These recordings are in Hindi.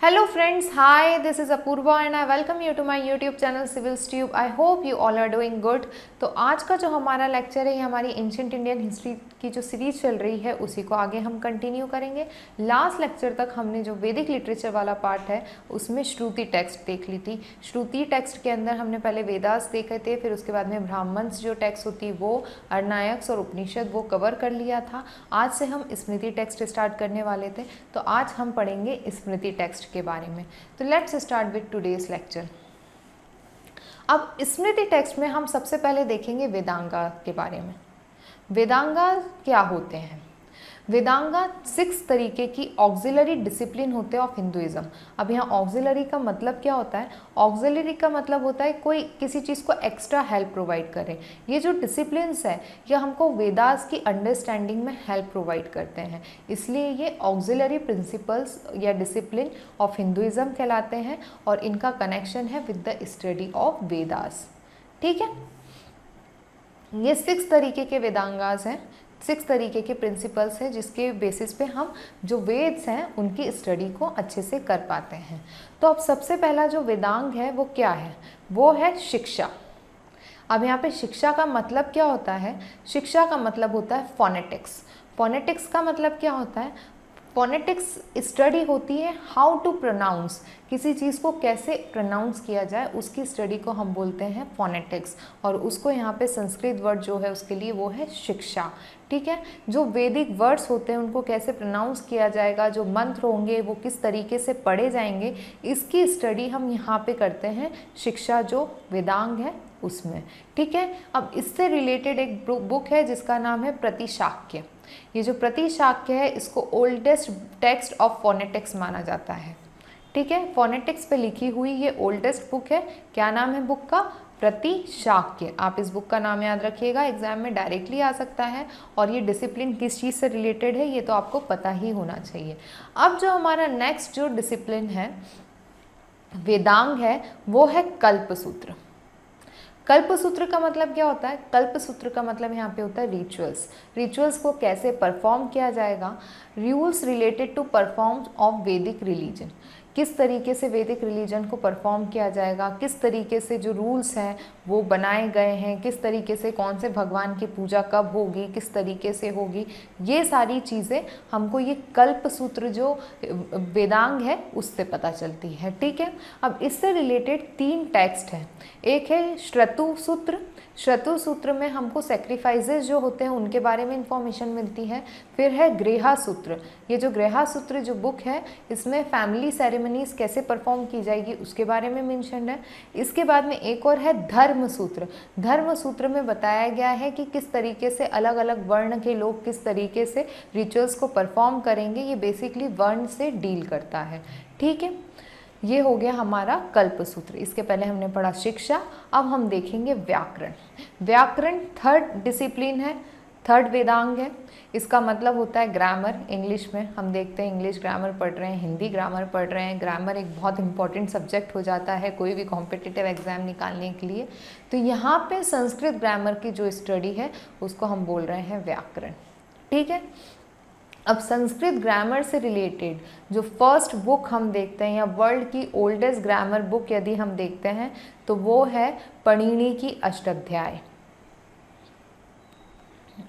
Hello friends, hi, this is Apurva and I welcome you to my YouTube channel Civils Tube. I hope you all are doing good. तो आज का जो हमारा लेक्चर है ये हमारी एंशिएंट इंडियन हिस्ट्री की जो सीरीज चल रही है उसी को आगे हम कंटिन्यू करेंगे। लास्ट लेक्चर तक हमने जो वैदिक लिटरेचर वाला पार्ट है उसमें श्रुति टेक्स्ट देख ली थी। श्रुति टेक्स्ट के अंदर हमने पहले वेदास देखे थे, फिर उसके बाद में ब्राह्मण्स जो टेक्स्ट होती वो, अरणायक्स और उपनिषद वो कवर कर लिया था। आज से हम स्मृति टेक्स्ट स्टार्ट करने वाले थे, तो आज हम पढ़ेंगे स्मृति टेक्स्ट के बारे में। तो let's start with today's lecture. अब स्मृति टेक्स्ट में हम सबसे पहले देखेंगे वेदांगा के बारे में। वेदांगा क्या होते हैं? वेदांगा 6 तरीके की ऑक्सिलरी डिसिप्लिन होते हैं ऑफ हिंदुइज्म। अब यहाँ ऑक्सिलरी का मतलब क्या होता है? ऑक्सिलरी का मतलब होता है कोई किसी चीज़ को एक्स्ट्रा हेल्प प्रोवाइड करे। ये जो डिसिप्लिन्स है ये हमको वेदास की अंडरस्टैंडिंग में हेल्प प्रोवाइड करते हैं, इसलिए ये ऑक्सिलरी प्रिंसिपल्स या डिसिप्लिन ऑफ हिंदुइज्म कहलाते हैं और इनका कनेक्शन है with the study of Vedas. ठीक है, ये 6 तरीके के वेदांगास हैं, 6 तरीके के प्रिंसिपल्स हैं जिसके बेसिस पे हम जो वेद्स हैं उनकी स्टडी को अच्छे से कर पाते हैं। तो अब सबसे पहला जो वेदांग है वो क्या है? वो है शिक्षा। अब यहाँ पे शिक्षा का मतलब क्या होता है? शिक्षा का मतलब होता है फोनेटिक्स। फोनेटिक्स का मतलब क्या होता है? फोनेटिक्स स्टडी होती है हाउ टू प्रोनाउंस, किसी चीज़ को कैसे प्रोनाउंस किया जाए उसकी स्टडी को हम बोलते हैं फोनेटिक्स, और उसको यहाँ पे संस्कृत वर्ड जो है उसके लिए वो है शिक्षा। ठीक है, जो वैदिक वर्ड्स होते हैं उनको कैसे प्रोनाउंस किया जाएगा, जो मंत्र होंगे वो किस तरीके से पढ़े जाएंगे, इसकी स्टडी हम यहाँ पे करते हैं शिक्षा जो वेदांग है उसमें। ठीक है, अब इससे रिलेटेड एक बुक है जिसका नाम है प्रतिशाक्य। ये जो प्रतिशाक्य है इसको ओल्डेस्ट टेक्स्ट ऑफ फोनेटिक्स माना जाता है। ठीक है, फोनेटिक्स पे लिखी हुई ये ओल्डेस्ट बुक है। क्या नाम है बुक का? प्रतिशाक्य। आप इस बुक का नाम याद रखिएगा, एग्जाम में डायरेक्टली आ सकता है। और ये डिसिप्लिन किस चीज़ से रिलेटेड है ये तो आपको पता ही होना चाहिए। अब जो हमारा नेक्स्ट जो डिसिप्लिन है वेदांग है वो है कल्पसूत्र। कल्पसूत्र का मतलब क्या होता है? कल्पसूत्र का मतलब यहाँ पे होता है रिचुअल्स। रिचुअल्स को कैसे परफॉर्म किया जाएगा, rules related to perform of Vedic religion, किस तरीके से वैदिक रिलीजन को परफॉर्म किया जाएगा, किस तरीके से जो रूल्स हैं वो बनाए गए हैं, किस तरीके से कौन से भगवान की पूजा कब होगी, किस तरीके से होगी, ये सारी चीज़ें हमको ये कल्पसूत्र जो वेदांग है उससे पता चलती है। ठीक है, अब इससे रिलेटेड 3 टेक्स्ट हैं। एक है श्रुति सूत्र। श्रुति सूत्र में हमको सेक्रीफाइसेस जो होते हैं उनके बारे में इंफॉर्मेशन मिलती है। फिर है गृहा सूत्र। ये जो गृहा सूत्र जो बुक है इसमें फैमिली सेरेमनीज कैसे परफॉर्म की जाएगी उसके बारे में मेंशन है। इसके बाद में एक और है धर्म सूत्र। धर्म सूत्र में बताया गया है कि किस तरीके से अलग अलग वर्ण के लोग किस तरीके से रिचुअल्स को परफॉर्म करेंगे। ये बेसिकली वर्ण से डील करता है। ठीक है, ये हो गया हमारा कल्पसूत्र। इसके पहले हमने पढ़ा शिक्षा, अब हम देखेंगे व्याकरण। व्याकरण 3rd डिसिप्लिन है, 3rd वेदांग है। इसका मतलब होता है ग्रामर। इंग्लिश में हम देखते हैं इंग्लिश ग्रामर पढ़ रहे हैं, हिंदी ग्रामर पढ़ रहे हैं। ग्रामर एक बहुत इंपॉर्टेंट सब्जेक्ट हो जाता है कोई भी कॉम्पिटिटिव एग्जाम निकालने के लिए। तो यहाँ पे संस्कृत ग्रामर की जो स्टडी है उसको हम बोल रहे हैं व्याकरण। ठीक है, अब संस्कृत ग्रामर से रिलेटेड जो फर्स्ट बुक हम देखते हैं या वर्ल्ड की ओल्डेस्ट ग्रामर बुक यदि हम देखते हैं तो वो है पाणिनि की अष्टाध्यायी।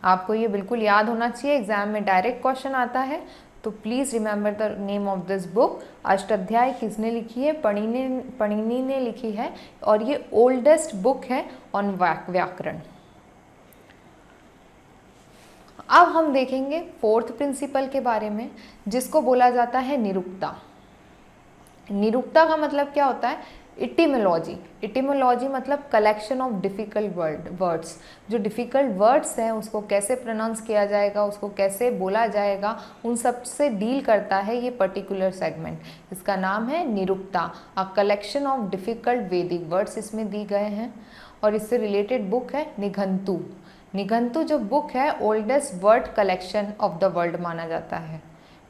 आपको ये बिल्कुल याद होना चाहिए, एग्जाम में डायरेक्ट क्वेश्चन आता है, तो please remember the name of this book. Ashtadhyayi किसने लिखी है? पाणिनि ने लिखी है और ये ओल्डेस्ट बुक है ऑन व्याकरण। अब हम देखेंगे 4th प्रिंसिपल के बारे में जिसको बोला जाता है निरुक्ता। निरुक्ता का मतलब क्या होता है? इटिमोलॉजी। इटिमोलॉजी मतलब कलेक्शन ऑफ डिफ़िकल्ट वर्ड्स। जो डिफ़िकल्ट वर्ड्स हैं उसको कैसे प्रोनाउंस किया जाएगा, उसको कैसे बोला जाएगा, उन सब से डील करता है ये पर्टिकुलर सेगमेंट। इसका नाम है Nirukta. A collection of difficult वैदिक वर्ड्स इसमें दी गए हैं। और इससे रिलेटेड बुक है निघंटु। निघंटु जो बुक है oldest word collection of the world माना जाता है।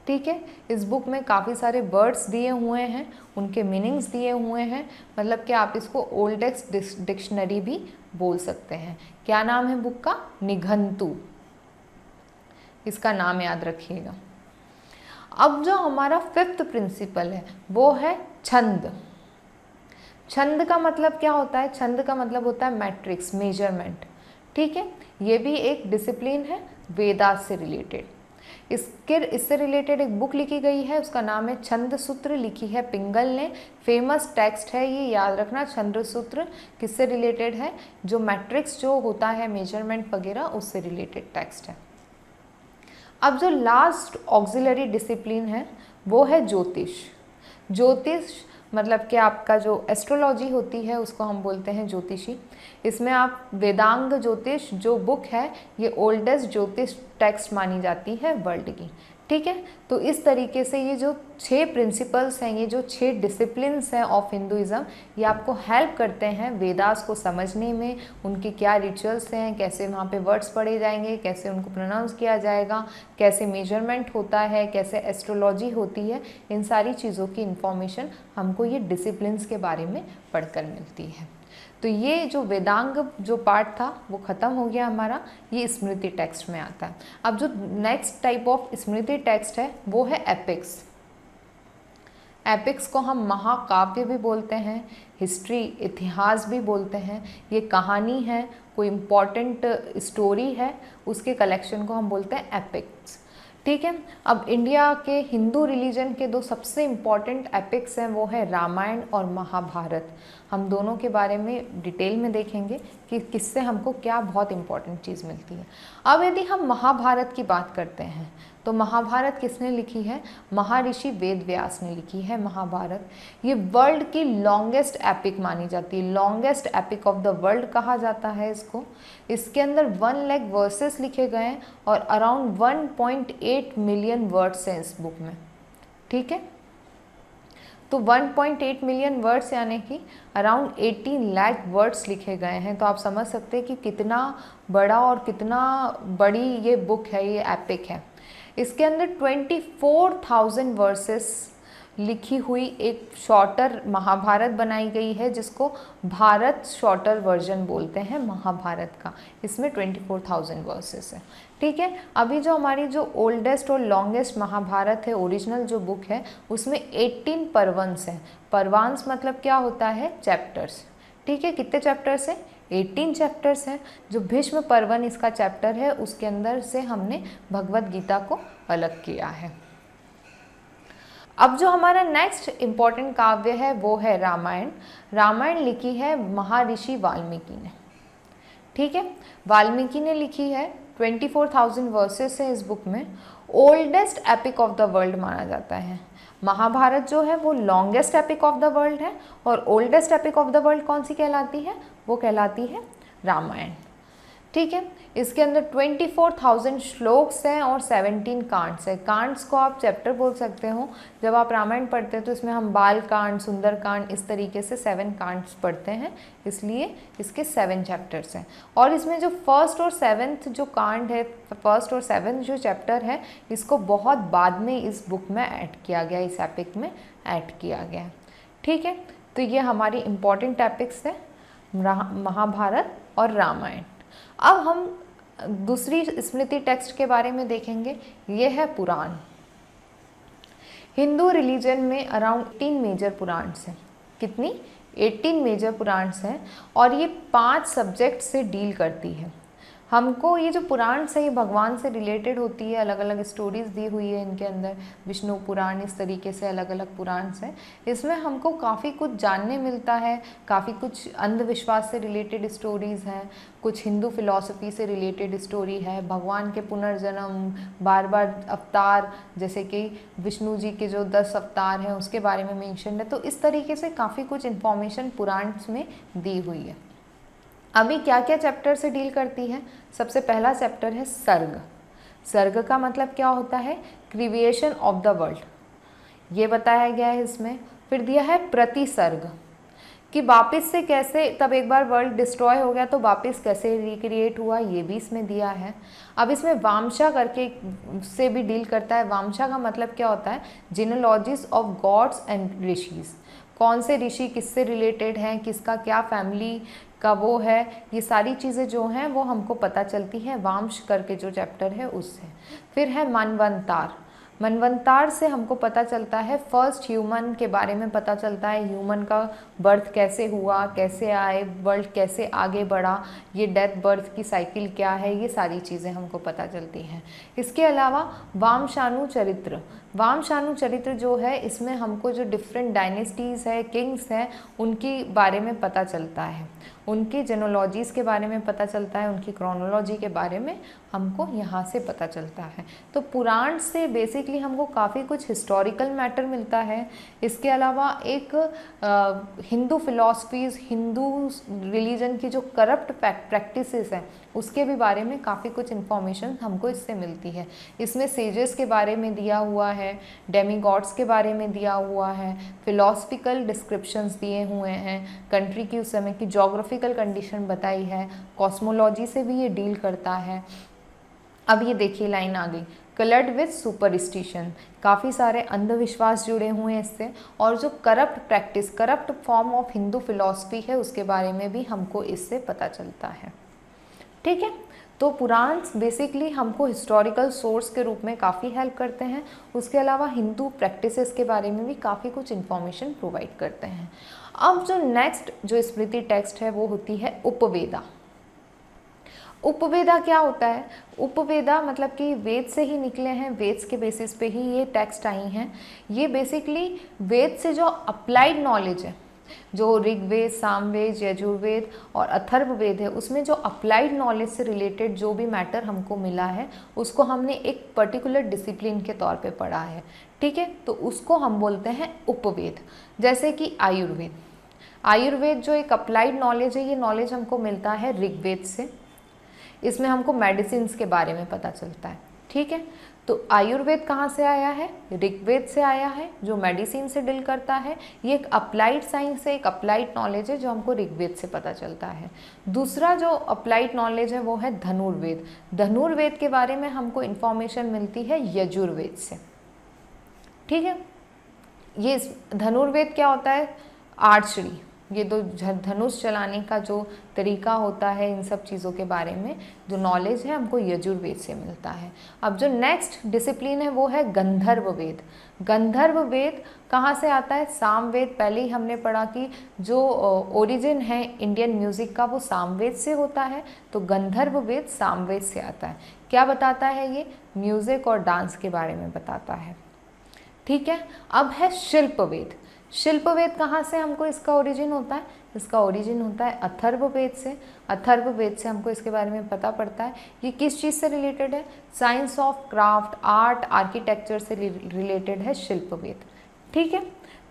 ठीक है, इस बुक में काफ़ी सारे वर्ड्स दिए हुए हैं, उनके मीनिंग्स दिए हुए हैं, मतलब कि आप इसको ओल्डेस्ट डिक्शनरी भी बोल सकते हैं। क्या नाम है बुक का? निघंटु। इसका नाम याद रखिएगा। अब जो हमारा 5th प्रिंसिपल है वो है छंद। छंद का मतलब क्या होता है? छंद का मतलब होता है मैट्रिक्स, मेजरमेंट। ठीक है, ये भी एक डिसिप्लिन है वेदास से रिलेटेड। इससे रिलेटेड एक बुक लिखी गई है, उसका नाम है छंद सूत्र, लिखी है पिंगल ने। फेमस टेक्स्ट है ये, याद रखना। छंद सूत्र किससे रिलेटेड है? जो मैट्रिक्स जो होता है, मेजरमेंट वगैरह, उससे रिलेटेड टेक्स्ट है। अब जो लास्ट ऑक्सिलरी डिसिप्लिन है वो है ज्योतिष। ज्योतिष मतलब कि आपका जो एस्ट्रोलॉजी होती है उसको हम बोलते हैं ज्योतिषी। इसमें आप वेदांग ज्योतिष जो बुक है ये ओल्डेस्ट ज्योतिष टेक्स्ट मानी जाती है वर्ल्ड की। ठीक है, तो इस तरीके से ये जो 6 प्रिंसिपल्स हैं, ये जो 6 डिसिप्लिन्स हैं ऑफ हिंदुइज़्म, ये आपको हेल्प करते हैं वेदास को समझने में। उनके क्या रिचुअल्स हैं, कैसे वहाँ पे वर्ड्स पढ़े जाएंगे, कैसे उनको प्रोनाउंस किया जाएगा, कैसे मेजरमेंट होता है, कैसे एस्ट्रोलॉजी होती है, इन सारी चीज़ों की इन्फॉर्मेशन हमको ये डिसिप्लिन्स के बारे में पढ़कर मिलती है। तो ये जो वेदांग जो पार्ट था वो ख़त्म हो गया हमारा, ये स्मृति टेक्स्ट में आता है। अब जो next type of Smriti text है वो है एपिक्स। एपिक्स को हम महाकाव्य भी बोलते हैं, हिस्ट्री, इतिहास भी बोलते हैं। ये कहानी है, कोई इम्पॉर्टेंट स्टोरी है, उसके कलेक्शन को हम बोलते हैं एपिक्स। ठीक है, अब इंडिया के हिंदू रिलीजन के 2 सबसे इम्पॉर्टेंट एपिक्स हैं, वो है रामायण और महाभारत। हम दोनों के बारे में डिटेल में देखेंगे कि किससे हमको क्या बहुत इम्पॉर्टेंट चीज़ मिलती है। अब यदि हम महाभारत की बात करते हैं तो महाभारत किसने लिखी है? महर्षि वेद व्यास ने लिखी है महाभारत। ये वर्ल्ड की लॉन्गेस्ट एपिक मानी जाती है, longest epic of the world कहा जाता है इसको। इसके अंदर 1 लाख वर्सेस लिखे गए हैं और अराउंड 1.8 मिलियन वर्ड्स हैं इस बुक में। ठीक है, तो 1.8 मिलियन वर्ड्स यानी कि अराउंड 18 लाख वर्ड्स लिखे गए हैं। तो आप समझ सकते हैं कि कितना बड़ा और कितना बड़ी ये बुक है, ये एपिक है। इसके अंदर 24,000 वर्सेस लिखी हुई एक शॉर्टर महाभारत बनाई गई है, जिसको भारत शॉर्टर वर्जन बोलते हैं महाभारत का। इसमें 24,000 वर्सेस है। ठीक है, अभी जो हमारी जो ओल्डेस्ट और लॉन्गेस्ट महाभारत है, ओरिजिनल जो बुक है, उसमें 18 पर्वंस हैं। पर्वांस मतलब क्या होता है? चैप्टर्स। ठीक है, कितने चैप्टर्स हैं? 18 चैप्टर्स हैं। जो भीष्म पर्वन इसका चैप्टर है, उसके अंदर से हमने भगवत गीता को अलग किया है। अब जो हमारा नेक्स्ट इम्पॉर्टेंट काव्य है वो है रामायण। रामायण लिखी है महर्षि वाल्मीकि ने। ठीक है, वाल्मीकि ने लिखी है, 24,000 वर्सेस है इस बुक में। Oldest epic of the world माना जाता है। महाभारत जो है वो longest epic of the world है और oldest epic of the world कौन सी कहलाती है? वो कहलाती है रामायण। ठीक है, इसके अंदर 24,000 श्लोक्स हैं और 17 कांड्स हैं। कांड्स को आप चैप्टर बोल सकते हो। जब आप रामायण पढ़ते हैं तो इसमें हम बाल कांड, सुंदर कांड, इस तरीके से 7 कांड्स पढ़ते हैं, इसलिए इसके 7 चैप्टर्स हैं। और इसमें जो फर्स्ट और 7th जो कांड है, फर्स्ट और 7th जो चैप्टर है, इसको बहुत बाद में इस बुक में ऐड किया गया, इस एपिक में ऐड किया गया। ठीक है, तो ये हमारी इम्पॉर्टेंट एपिक्स है, महाभारत और रामायण। अब हम दूसरी स्मृति टेक्स्ट के बारे में देखेंगे, ये है पुराण। हिंदू रिलीजन में अराउंड 18 मेजर पुराण्स हैं। कितनी? 18 मेजर पुराण्स हैं और ये 5 सब्जेक्ट से डील करती है। हमको ये जो पुराण से ये भगवान से रिलेटेड होती है, अलग अलग स्टोरीज़ दी हुई है इनके अंदर, विष्णु पुराण, इस तरीके से अलग अलग पुराण से। इसमें हमको काफ़ी कुछ जानने मिलता है, काफ़ी कुछ अंधविश्वास से रिलेटेड स्टोरीज़ हैं, कुछ हिंदू फिलॉसफी से रिलेटेड स्टोरी है, भगवान के पुनर्जन्म, बार बार अवतार, जैसे कि विष्णु जी के जो 10 अवतार हैं उसके बारे में मेंशन है। तो इस तरीके से काफ़ी कुछ इन्फॉर्मेशन पुराण में दी हुई है। अभी क्या क्या चैप्टर से डील करती है? सबसे पहला चैप्टर है सर्ग। सर्ग का मतलब क्या होता है? क्रिएशन ऑफ द वर्ल्ड, ये बताया गया है इसमें। फिर दिया है प्रतिसर्ग, कि वापस से कैसे, तब एक बार वर्ल्ड डिस्ट्रॉय हो गया तो वापस कैसे रिक्रिएट हुआ, ये भी इसमें दिया है। अब इसमें वामशा करके से भी डील करता है। वामशा का मतलब क्या होता है? जिनोलॉजीज ऑफ गॉड्स एंड ऋषिज, कौन से ऋषि किससे रिलेटेड हैं, किसका क्या फैमिली का वो है, ये सारी चीज़ें जो हैं वो हमको पता चलती हैं वामश करके जो चैप्टर है उससे। फिर है मनवंतार। मनवंतार से हमको पता चलता है फर्स्ट ह्यूमन के बारे में पता चलता है, ह्यूमन का बर्थ कैसे हुआ, कैसे आए, वर्ल्ड कैसे आगे बढ़ा, ये डेथ बर्थ की साइकिल क्या है, ये सारी चीज़ें हमको पता चलती हैं। इसके अलावा वामशानु चरित्र, वामशानु चरित्र जो है इसमें हमको जो डिफरेंट डायनेस्टीज़ है, किंग्स हैं, उनके बारे में पता चलता है, उनकी जेनोलॉजीज़ के बारे में पता चलता है, उनकी क्रोनोलॉजी के बारे में हमको यहाँ से पता चलता है। तो पुराण से बेसिकली हमको काफ़ी कुछ हिस्टोरिकल मैटर मिलता है। इसके अलावा एक हिंदू फिलॉसफीज़, हिंदू रिलीजन की जो करप्ट प्रैक्टिसेस हैं उसके भी बारे में काफ़ी कुछ इन्फॉर्मेशन हमको इससे मिलती है। इसमें सेजेस के बारे में दिया हुआ है, डेमीगॉड्स के बारे में दिया हुआ है, फिलॉसफिकल डिस्क्रिप्शंस दिए हुए हैं, कंट्री की उस समय की जोग्राफिकल कंडीशन बताई है, कॉस्मोलॉजी से भी ये डील करता है। अब ये देखिए लाइन आ गई, कलर्ड विथ सुपरस्टिशन, काफ़ी सारे अंधविश्वास जुड़े हुए हैं इससे, और जो corrupt practice, corrupt form of Hindu philosophy है उसके बारे में भी हमको इससे पता चलता है। ठीक है, तो पुराण बेसिकली हमको हिस्टोरिकल सोर्स के रूप में काफ़ी हेल्प करते हैं। उसके अलावा हिंदू प्रैक्टिसेस के बारे में भी काफ़ी कुछ इन्फॉर्मेशन प्रोवाइड करते हैं। अब जो नेक्स्ट जो स्मृति टेक्स्ट है वो होती है उपवेदा। उपवेदा क्या होता है? उपवेदा मतलब कि वेद से ही निकले हैं, वेद्स के बेसिस पे ही ये टेक्स्ट आई हैं। ये बेसिकली वेद से जो अप्लाइड नॉलेज है, जो ऋग्वेद, सामवेद, यजुर्वेद और अथर्ववेद है, उसमें जो अप्लाइड नॉलेज से रिलेटेड जो भी मैटर हमको मिला है उसको हमने एक पर्टिकुलर डिसिप्लिन के तौर पे पढ़ा है। ठीक है, तो उसको हम बोलते हैं उपवेद। जैसे कि आयुर्वेद, आयुर्वेद जो एक अप्लाइड नॉलेज है, ये नॉलेज हमको मिलता है ऋग्वेद से। इसमें हमको मेडिसिन के बारे में पता चलता है। ठीक है, तो आयुर्वेद कहाँ से आया है? ऋग्वेद से आया है, जो मेडिसिन से डील करता है। ये एक अप्लाइड साइंस है, एक अप्लाइड नॉलेज है जो हमको ऋग्वेद से पता चलता है। दूसरा जो अप्लाइड नॉलेज है वो है धनुर्वेद। धनुर्वेद के बारे में हमको इन्फॉर्मेशन मिलती है यजुर्वेद से। ठीक है, ये धनुर्वेद क्या होता है? आर्चरी, ये तो धनुष चलाने का जो तरीका होता है, इन सब चीज़ों के बारे में जो नॉलेज है हमको यजुर्वेद से मिलता है। अब जो नेक्स्ट डिसिप्लिन है वो है गंधर्व वेद। गंधर्व वेद कहाँ से आता है? सामवेद। पहले ही हमने पढ़ा कि जो ओरिजिन है इंडियन म्यूज़िक का वो सामवेद से होता है, तो गंधर्व वेद सामवेद से आता है। क्या बताता है ये? म्यूज़िक और डांस के बारे में बताता है। ठीक है, अब है शिल्पवेद। शिल्पवेद कहाँ से हमको इसका ओरिजिन होता है? इसका ओरिजिन होता है अथर्ववेद से। अथर्ववेद से हमको इसके बारे में पता पड़ता है। ये किस चीज़ से रिलेटेड है? Science of craft, art, architecture से रिलेटेड है शिल्पवेद। ठीक है,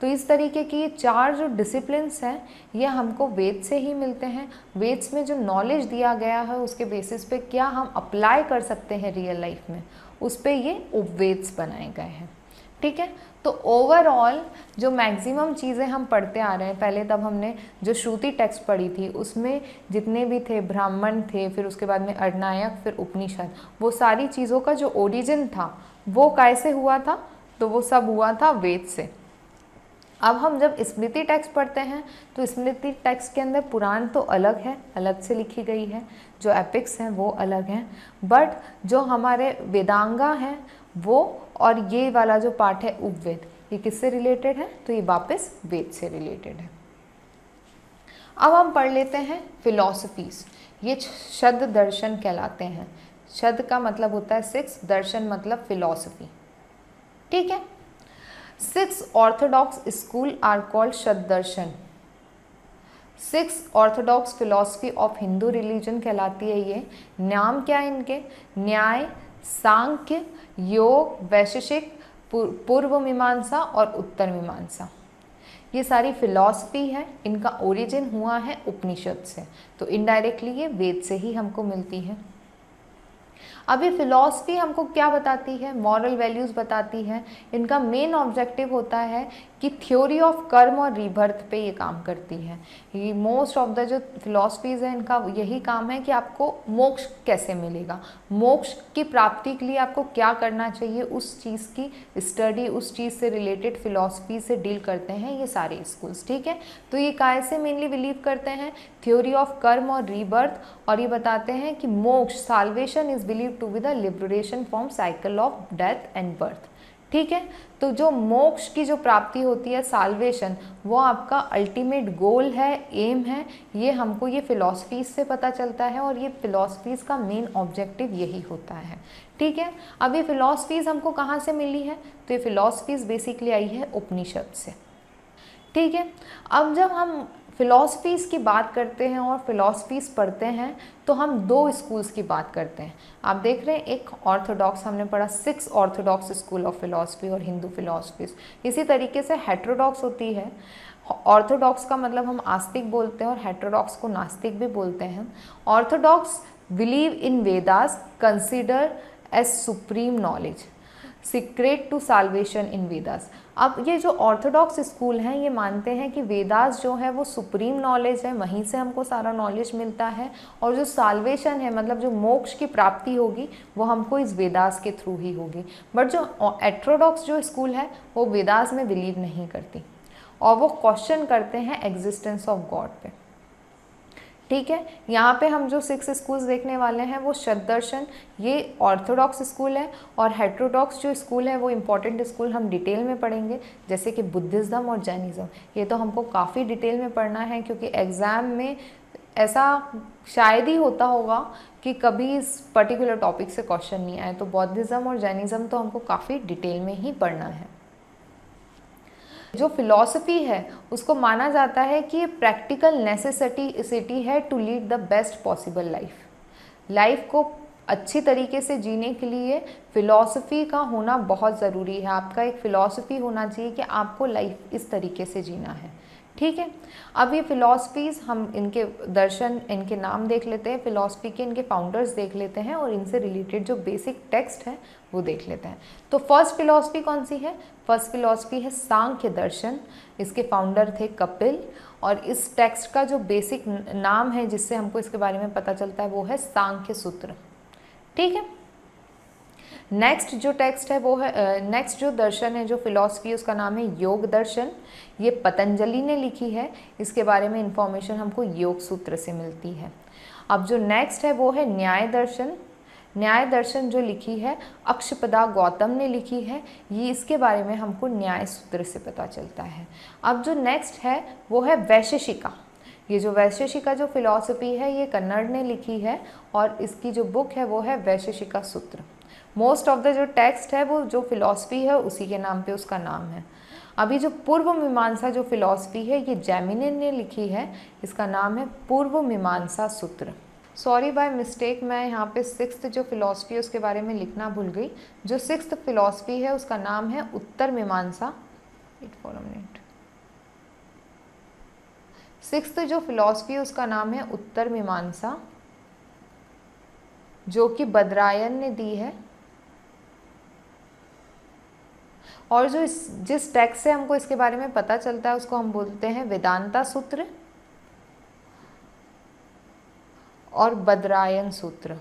तो इस तरीके की ये चार जो डिसिप्लिन्स हैं ये हमको वेद से ही मिलते हैं। वेद्स में जो नॉलेज दिया गया है उसके बेसिस पे क्या हम अप्लाई कर सकते हैं रियल लाइफ में, उस पर ये उपवेद्स बनाए गए हैं। ठीक है, तो ओवरऑल जो मैक्सिमम चीज़ें हम पढ़ते आ रहे हैं, पहले तब हमने जो श्रुति टेक्स्ट पढ़ी थी उसमें जितने भी थे ब्राह्मण थे, फिर उसके बाद में अरणायक, फिर उपनिषद, वो सारी चीज़ों का जो ओरिजिन था वो कैसे हुआ था? तो वो सब हुआ था वेद से। अब हम जब स्मृति टेक्स्ट पढ़ते हैं तो स्मृति टेक्स्ट के अंदर पुराण तो अलग है, अलग से लिखी गई है, जो एपिक्स हैं वो अलग हैं, बट जो हमारे वेदांगा हैं वो और ये वाला जो पार्ट है उपवेद, ये किससे रिलेटेड है? तो ये वापस वेद से रिलेटेड है। अब हम पढ़ लेते हैं फिलॉसफीज। ये शब्द दर्शन कहलाते हैं। शब्द का मतलब होता है सिक्स, दर्शन मतलब फिलॉसफी। ठीक है, 6 ऑर्थोडॉक्स स्कूल आर कॉल्ड शब्द दर्शन। 6 Orthodox philosophy of Hindu religion कहलाती है ये। नाम क्या है इनके? न्याय, सांख्य, योग, वैशेषिक, पूर्व मीमांसा और उत्तर मीमांसा, ये सारी फिलॉसफी है। इनका ओरिजिन हुआ है उपनिषद से, तो इनडायरेक्टली ये वेद से ही हमको मिलती है। अब ये फिलॉसफी हमको क्या बताती है? मॉरल वैल्यूज़ बताती है। इनका मेन ऑब्जेक्टिव होता है कि थ्योरी ऑफ कर्म और रीबर्थ पे ये काम करती है। ये मोस्ट ऑफ द जो फिलॉसफीज़ है इनका यही काम है कि आपको मोक्ष कैसे मिलेगा, मोक्ष की प्राप्ति के लिए आपको क्या करना चाहिए, उस चीज़ की स्टडी, उस चीज़ से रिलेटेड फिलॉसफी से डील करते हैं ये सारे स्कूल्स। ठीक है, तो ये काय से मेनली बिलीव करते हैं? थ्योरी ऑफ कर्म और रीबर्थ, और ये बताते हैं कि moksha, salvation is believe to be the liberation from cycle of death and birth. ठीक है। तो जो मोक्ष की जो प्राप्ति होती है, साल्वेशन, वो आपका अल्टीमेट गोल है, एम है। ये हमको ये फिलॉसफीज से पता चलता है और ये फिलॉसफीज का मेन ऑब्जेक्टिव यही होता है। ठीक है। अब ये फिलॉसफीज हमको कहाँ से मिली है? तो ये फिलॉसफीज बेसिकली आई है उपनिषद से। ठीक है। अब जब हम फिलॉसफीज की बात करते हैं और फिलॉसफीज पढ़ते हैं तो हम दो स्कूल्स की बात करते हैं। आप देख रहे हैं, एक ऑर्थोडॉक्स हमने पढ़ा, 6 ऑर्थोडॉक्स स्कूल ऑफ फिलॉसफी और हिंदू फिलॉसफीज। इसी तरीके से हेट्रोडॉक्स होती है। ऑर्थोडॉक्स का मतलब हम आस्तिक बोलते हैं और हेट्रोडॉक्स को नास्तिक भी बोलते हैं। Orthodox believe in Vedas, consider as supreme knowledge, secret to salvation in Vedas. अब ये जो ऑर्थोडॉक्स स्कूल हैं ये मानते हैं कि वेदास जो है वो सुप्रीम नॉलेज है, वहीं से हमको सारा नॉलेज मिलता है, और जो साल्वेशन है मतलब जो मोक्ष की प्राप्ति होगी वो हमको इस वेदास के थ्रू ही होगी। बट जो हेट्रोडॉक्स जो स्कूल है वो वेदास में बिलीव नहीं करती और वो क्वेश्चन करते हैं एग्जिस्टेंस ऑफ गॉड पे। ठीक है। यहाँ पे हम जो 6 स्कूल्स देखने वाले हैं वो शतदर्शन, ये ऑर्थोडॉक्स स्कूल है, और हेट्रोडॉक्स जो स्कूल है वो इम्पॉर्टेंट स्कूल हम डिटेल में पढ़ेंगे, जैसे कि बुद्धिज़्म और जैनिज़्म। ये तो हमको काफ़ी डिटेल में पढ़ना है क्योंकि एग्ज़ाम में ऐसा शायद ही होता होगा कि कभी इस पर्टिकुलर टॉपिक से क्वेश्चन नहीं आए। तो बुद्धिज़्म और जैनिज़्म तो हमको काफ़ी डिटेल में ही पढ़ना है। जो फिलॉसफी है उसको माना जाता है कि ये प्रैक्टिकल नेसेसिटी है to lead the best possible life को अच्छी तरीके से जीने के लिए फिलॉसफी का होना बहुत ज़रूरी है। आपका एक फ़िलॉसफी होना चाहिए कि आपको लाइफ इस तरीके से जीना है। ठीक है। अब ये फ़िलॉसफीज़ हम इनके दर्शन, इनके नाम देख लेते हैं, फ़िलॉसफी के इनके फाउंडर्स देख लेते हैं और इनसे रिलेटेड जो बेसिक टेक्स्ट है वो देख लेते हैं। तो फर्स्ट फ़िलॉसफी कौन सी है? फर्स्ट फ़िलॉसफी है सांख्य दर्शन। इसके फाउंडर थे कपिल, और इस टेक्स्ट का जो बेसिक नाम है जिससे हमको इसके बारे में पता चलता है वो है सांख्य सूत्र। ठीक है। नेक्स्ट जो टेक्स्ट है वो है, नेक्स्ट जो दर्शन है, जो फिलॉसफी, उसका नाम है योग दर्शन। ये पतंजलि ने लिखी है। इसके बारे में इंफॉर्मेशन हमको योग सूत्र से मिलती है। अब जो नेक्स्ट है वो है न्याय दर्शन। न्याय दर्शन जो लिखी है अक्षपदा गौतम ने लिखी है। ये इसके बारे में हमको न्याय सूत्र से पता चलता है। अब जो नेक्स्ट है वो है वैशेषिका। ये जो वैशेषिका जो फिलॉसफी है ये कन्नड़ ने लिखी है और इसकी जो बुक है वो है वैशेषिका सूत्र। मोस्ट ऑफ द जो टेक्स्ट है वो जो फिलॉसफी है उसी के नाम पे उसका नाम है। अभी जो पूर्व मीमांसा जो फिलॉसफी है ये जैमिनी ने लिखी है। इसका नाम है पूर्व मीमांसा सूत्र। सॉरी बाय मिस्टेक, मैं यहाँ पे 6th जो फिलॉसफी है उसके बारे में लिखना भूल गई। जो 6th फिलॉसफी है उसका नाम है उत्तर मीमांसा। 6th जो फिलॉसफी है उसका नाम है उत्तर मीमांसा, जो कि बद्रायन ने दी है। और जो जिस टेक्स्ट से हमको इसके बारे में पता चलता है उसको हम बोलते हैं वेदांता सूत्र और बद्रायन सूत्र।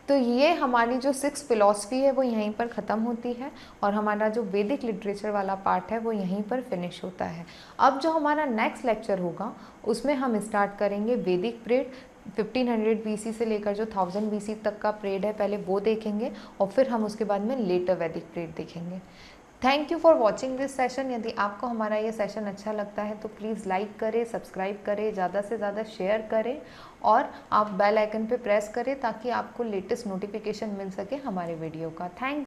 तो ये हमारी जो 6 फिलॉसफी है वो यहीं पर ख़त्म होती है और हमारा जो वैदिक लिटरेचर वाला पार्ट है वो यहीं पर फिनिश होता है। अब जो हमारा नेक्स्ट लेक्चर होगा उसमें हम स्टार्ट करेंगे वैदिक पीरियड, 1500 BC से लेकर जो 1000 BC तक का पीरियड है पहले वो देखेंगे और फिर हम उसके बाद में लेटर वैदिक पीरियड देखेंगे। Thank you for watching this session. यदि आपको हमारा ये सेशन अच्छा लगता है तो प्लीज़ लाइक करें, सब्सक्राइब करें, ज़्यादा से ज़्यादा शेयर करें और आप बेल आइकन पे प्रेस करें ताकि आपको लेटेस्ट नोटिफिकेशन मिल सके हमारे वीडियो का। थैंक